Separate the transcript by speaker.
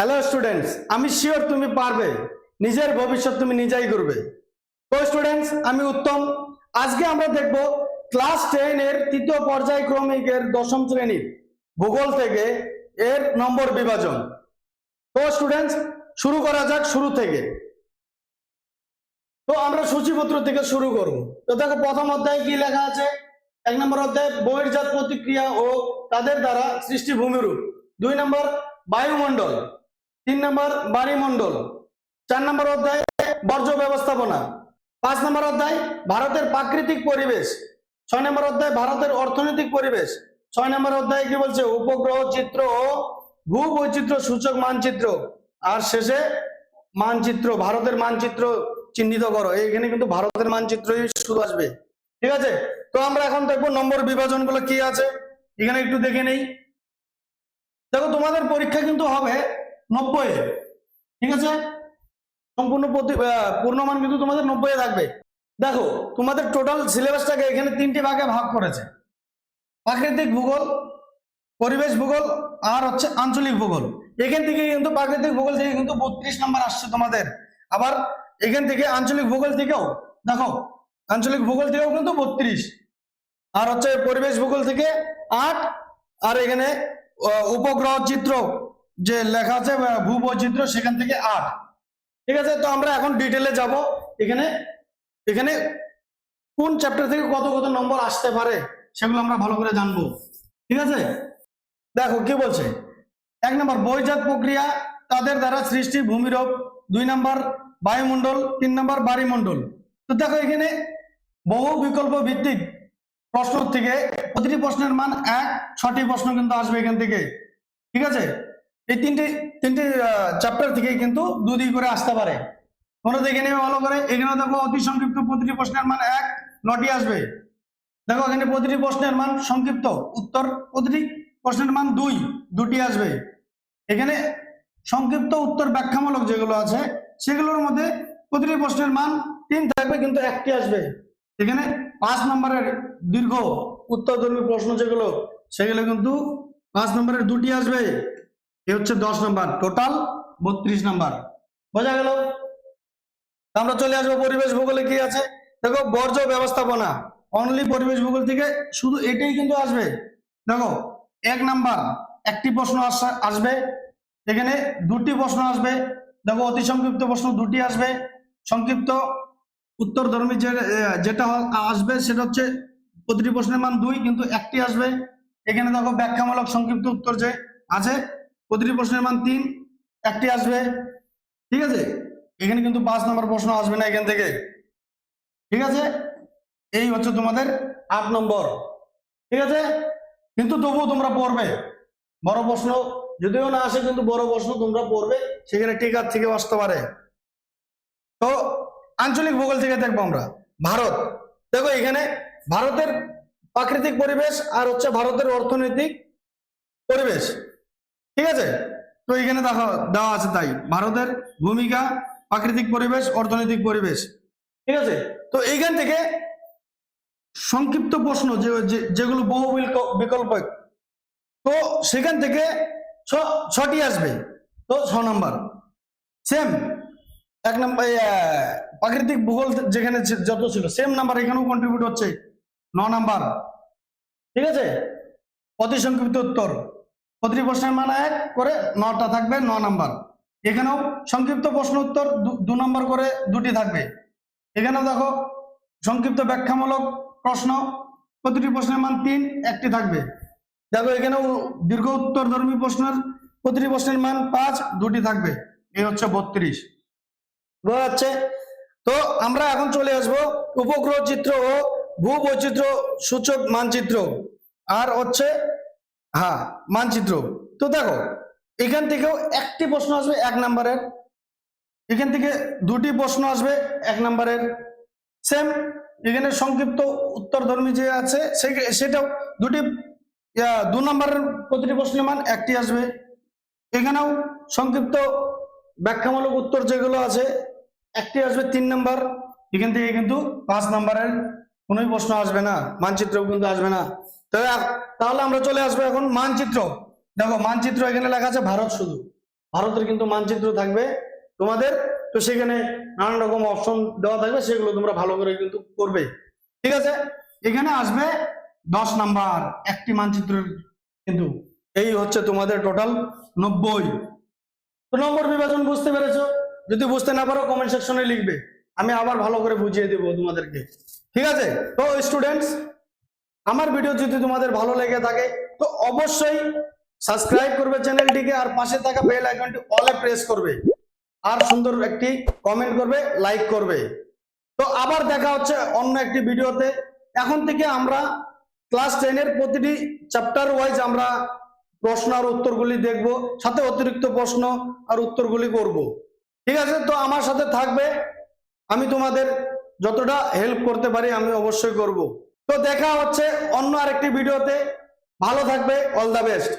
Speaker 1: Hello students, আমি sure তুমি পারবে। নিজের ভবিষ্যৎ তুমি নিজেই করবে। তো স্টুডেন্টস, আমি উত্তম। আজকে আমরা দেখব ক্লাস 10 এর তৃতীয় পর্যায়ক্রমিকের দশম শ্রেণীর ভূগোল থেকে এর নম্বর বিভাজন। তো স্টুডেন্টস, শুরু করা যাক শুরু থেকে। তো আমরা সূচিপত্র থেকে শুরু করব। তো দেখো, প্রথম অধ্যায়ে কি লেখা আছে। 1 নম্বর অধ্যায় বহির্জাত প্রতিক্রিয়া ও তাদের দ্বারা সৃষ্টি ভূমিরূপ। 2 নম্বর বায়ুমণ্ডল। 3 নম্বর বায়ুমণ্ডল। 4 নম্বর অধ্যায় বর্জ্য ব্যবস্থাপনা। 5 নম্বর অধ্যায় ভারতের প্রাকৃতিক পরিবেশ। 6 নম্বর অধ্যায় ভারতের অর্থনৈতিক পরিবেশ। 6 নম্বর অধ্যায় কি বলছে, উপগ্রহ চিত্র ও ভূবৈচিত্র্য সূচক মানচিত্র। আর শেষে মানচিত্র, ভারতের মানচিত্র চিহ্নিত করো। এখানে কিন্তু ভারতের মানচিত্রই শুরু আসবে। ঠিক আছে, তো আমরা এখন দেখবো নম্বর বিভাজন গুলো কি আছে। এখানে একটু দেখে নেই। দেখো, তোমাদের পরীক্ষা কিন্তু হবে 90। ঠিক আছে, সম্পূর্ণ পূর্ণমান কিন্তু তোমাদের 90 থাকবে। দেখো, তোমাদের টোটাল সিলেবাসটাকে এখানে 3টি ভাগে ভাগ করেছে। প্রাকৃতিক ভূগোল, পরিবেশ ভূগোল আর হচ্ছে আঞ্চলিক ভূগোল। এখান থেকে কিন্তু প্রাকৃতিক ভূগোল থেকে কিন্তু 32 নাম্বার আসছে তোমাদের। আবার এখান থেকে আঞ্চলিক ভূগোল থেকেও দেখো, আঞ্চলিক ভূগোল থেকেও কিন্তু 32, আর হচ্ছে পরিবেশ ভূগোল থেকে 8, আর এখানে উপগ্রহ চিত্র যে লেখা আছে ভূবৈচিত্র্য সেখান থেকে 8। ঠিক আছে, তো আমরা এখন ডিটেলে যাব। এখানে এখানে কোন চ্যাপ্টার থেকে কত কত নম্বর আসতে পারে সেগুলো আমরা ভালো করে জানবো। ঠিক আছে, দেখো কি বলছে। 1 নম্বর বহির্জাত প্রক্রিয়া, তাদের দ্বারা সৃষ্টি ভূমিরূপ। 2 নম্বর বায়ুমণ্ডল। 3 নম্বর বায়ুমণ্ডল। তো দেখো, এখানে বহু বিকল্প ভিত্তিক প্রশ্ন থেকে প্রতিটি প্রশ্নের মান 1, 6টি প্রশ্ন কিন্তু আসবে এখান থেকে। ঠিক আছে, এই তিনটি চ্যাপ্টার থেকে কিন্তু 2 করে আসতে পারে। তোমরা দেখে নেবে ভালো করে। এখানে দেখো, অতি সংক্ষিপ্ত প্রতিটি প্রশ্নের মান 1, 9টি আসবে। দেখো, এখানে প্রতিটি প্রশ্নের মান সংক্ষিপ্ত উত্তর, প্রতিটি প্রশ্নের মান 2, 2টি আসবে। এখানে সংক্ষিপ্ত উত্তর ব্যাখ্যামূলক যেগুলো আছে সেগুলোর মধ্যে প্রতিটি প্রশ্নের মান 3 থাকবে, কিন্তু 1টি আসবে। এখানে 5 নম্বরের দীর্ঘ উত্তরধর্মী প্রশ্ন যেগুলো সেগুলো কিন্তু 5 নম্বরের 2টি আসবে। এ হচ্ছে 10 নম্বর, টোটাল 32 নম্বর। বোঝা গেল? আমরা চলে আসবো পরিবেশ ভূগোলে কি আছে। দেখো, বর্জ্য ব্যবস্থাপনা, অনলি পরিবেশ ভূগোল থেকে শুধু এটাই কিন্তু আসবে। দেখো, 1 নাম্বার 1টি প্রশ্ন আসবে। এখানে 2টি প্রশ্ন আসবে। দেখো, অতি সংক্ষিপ্ত প্রশ্ন 2টি আসবে। সংক্ষিপ্ত উত্তরধর্মী যেটা আসবে সেটা হচ্ছে প্রতিটি প্রশ্নের মান 2, কিন্তু 1টি আসবে। এখানে দেখো, ব্যাখ্যামূলক সংক্ষিপ্ত উত্তর যে আছে প্রতিটি প্রশ্নের মান 3, 1টি আসবে। ঠিক আছে, এখানে কিন্তু 5 নম্বর প্রশ্ন আসবে না এখান থেকে। ঠিক আছে, এই হচ্ছে তোমাদের 8 নম্বর। ঠিক আছে, কিন্তু তবুও তোমরা পড়বে। বড় প্রশ্ন যদিও না আসে, কিন্তু বড় প্রশ্ন তোমরা পড়বে, সেখানে টিকার থেকে আসতে পারে। তো আঞ্চলিক ভূগোল থেকে দেখবো আমরা ভারত। দেখো, এখানে ভারতের প্রাকৃতিক পরিবেশ আর হচ্ছে ভারতের অর্থনৈতিক পরিবেশ। ঠিক আছে, তো এখানে দেখো দেওয়া আছে তাই ভারতের ভূমিকা, প্রাকৃতিক পরিবেশ, অর্থনৈতিক পরিবেশ। ঠিক আছে, তো এইখান থেকে সংক্ষিপ্ত প্রশ্ন যেগুলো বহু বিকল্প, তো সেখান থেকে 6টি আসবে। তো 6 নম্বর সেম 1 নম্বর প্রাকৃতিক ভূগোল যেখানে যত ছিল সেম নাম্বার এখানেও কন্ট্রিবিউট হচ্ছে 9 নাম্বার। ঠিক আছে, অতি সংক্ষিপ্ত উত্তর, প্রতিটি প্রশ্নের মান 1 করে 9টা থাকবে, 9 নাম্বার। এখানেও সংক্ষিপ্ত প্রশ্ন উত্তর 2 নম্বর করে 2টি থাকবে। এখানেও দেখো, সংক্ষিপ্ত ব্যাখ্যামূলক প্রশ্ন প্রতিটি প্রশ্নের মান 3, 1টি থাকবে। দেখো, এখানেও দীর্ঘ উত্তরধর্মী প্রশ্নের প্রতিটি প্রশ্নের মান 5, 2টি থাকবে। এই হচ্ছে 32। বোঝা যাচ্ছে? তো আমরা এখন চলে আসবো উপগ্রহ চিত্র ও ভূবৈচিত্র্য সূচক মানচিত্র, আর হচ্ছে মানচিত্র। তো দেখো, এখান থেকেও 1টি প্রশ্ন আসবে 1 নম্বরের। এখান থেকে 2টি প্রশ্ন আসবে 1 নম্বরের। সেম এখানে সংক্ষিপ্ত উত্তরধর্মী যে আছে সেটাও 2 নম্বরের প্রতিটি প্রশ্নের মান 1টি আসবে। এখানেও সংক্ষিপ্ত ব্যাখ্যামূলক উত্তর যেগুলো আছে 1টি আসবে, 3 নম্বর। এখান থেকে কিন্তু 5 নম্বরের কোনো প্রশ্ন আসবে না, মানচিত্রও কিন্তু আসবে না। তাহলে আমরা চলে আসবো এখন মানচিত্র। দেখো, মানচিত্র এখানে লেখা আছে ভারত শুধু। ভারতের কিন্তু মানচিত্র থাকবে তোমাদের। তো সেখানে নানান রকম অপশন দেওয়া থাকবে, সেগুলো তোমরা ভালো করে কিন্তু করবে। ঠিক আছে, এখানে আসবে 10 নাম্বার একটি মানচিত্রের, কিন্তু এই হচ্ছে তোমাদের টোটাল 90। তো নম্বর বিভাজন বুঝতে পেরেছো? যদি বুঝতে না পারো কমেন্ট সেকশনে লিখবে, আমি আবার ভালো করে বুঝিয়ে দেবো তোমাদেরকে। ঠিক আছে, তো স্টুডেন্টস, আমার ভিডিও যদি তোমাদের ভালো লেগে থাকে তো অবশ্যই সাবস্ক্রাইব করবে চ্যানেলটিকে, আর পাশে থাকা বেল আইকনটি অলে প্রেস করবে, আর সুন্দর একটি কমেন্ট করবে, লাইক করবে। তো আবার দেখা হচ্ছে অন্য একটি ভিডিওতে। এখন থেকে আমরা ক্লাস 10 এর প্রতিটি চ্যাপ্টার ওয়াইজ আমরা প্রশ্ন আর উত্তরগুলি দেখব, সাথে অতিরিক্ত প্রশ্ন আর উত্তরগুলি করব। ঠিক আছে, তো আমার সাথে থাকবে, আমি তোমাদের যতটা হেল্প করতে পারি আমি অবশ্যই করব। তো দেখা হচ্ছে অন্য আরেকটি ভিডিওতে, ভালো থাকবে, অল দ্য বেস্ট।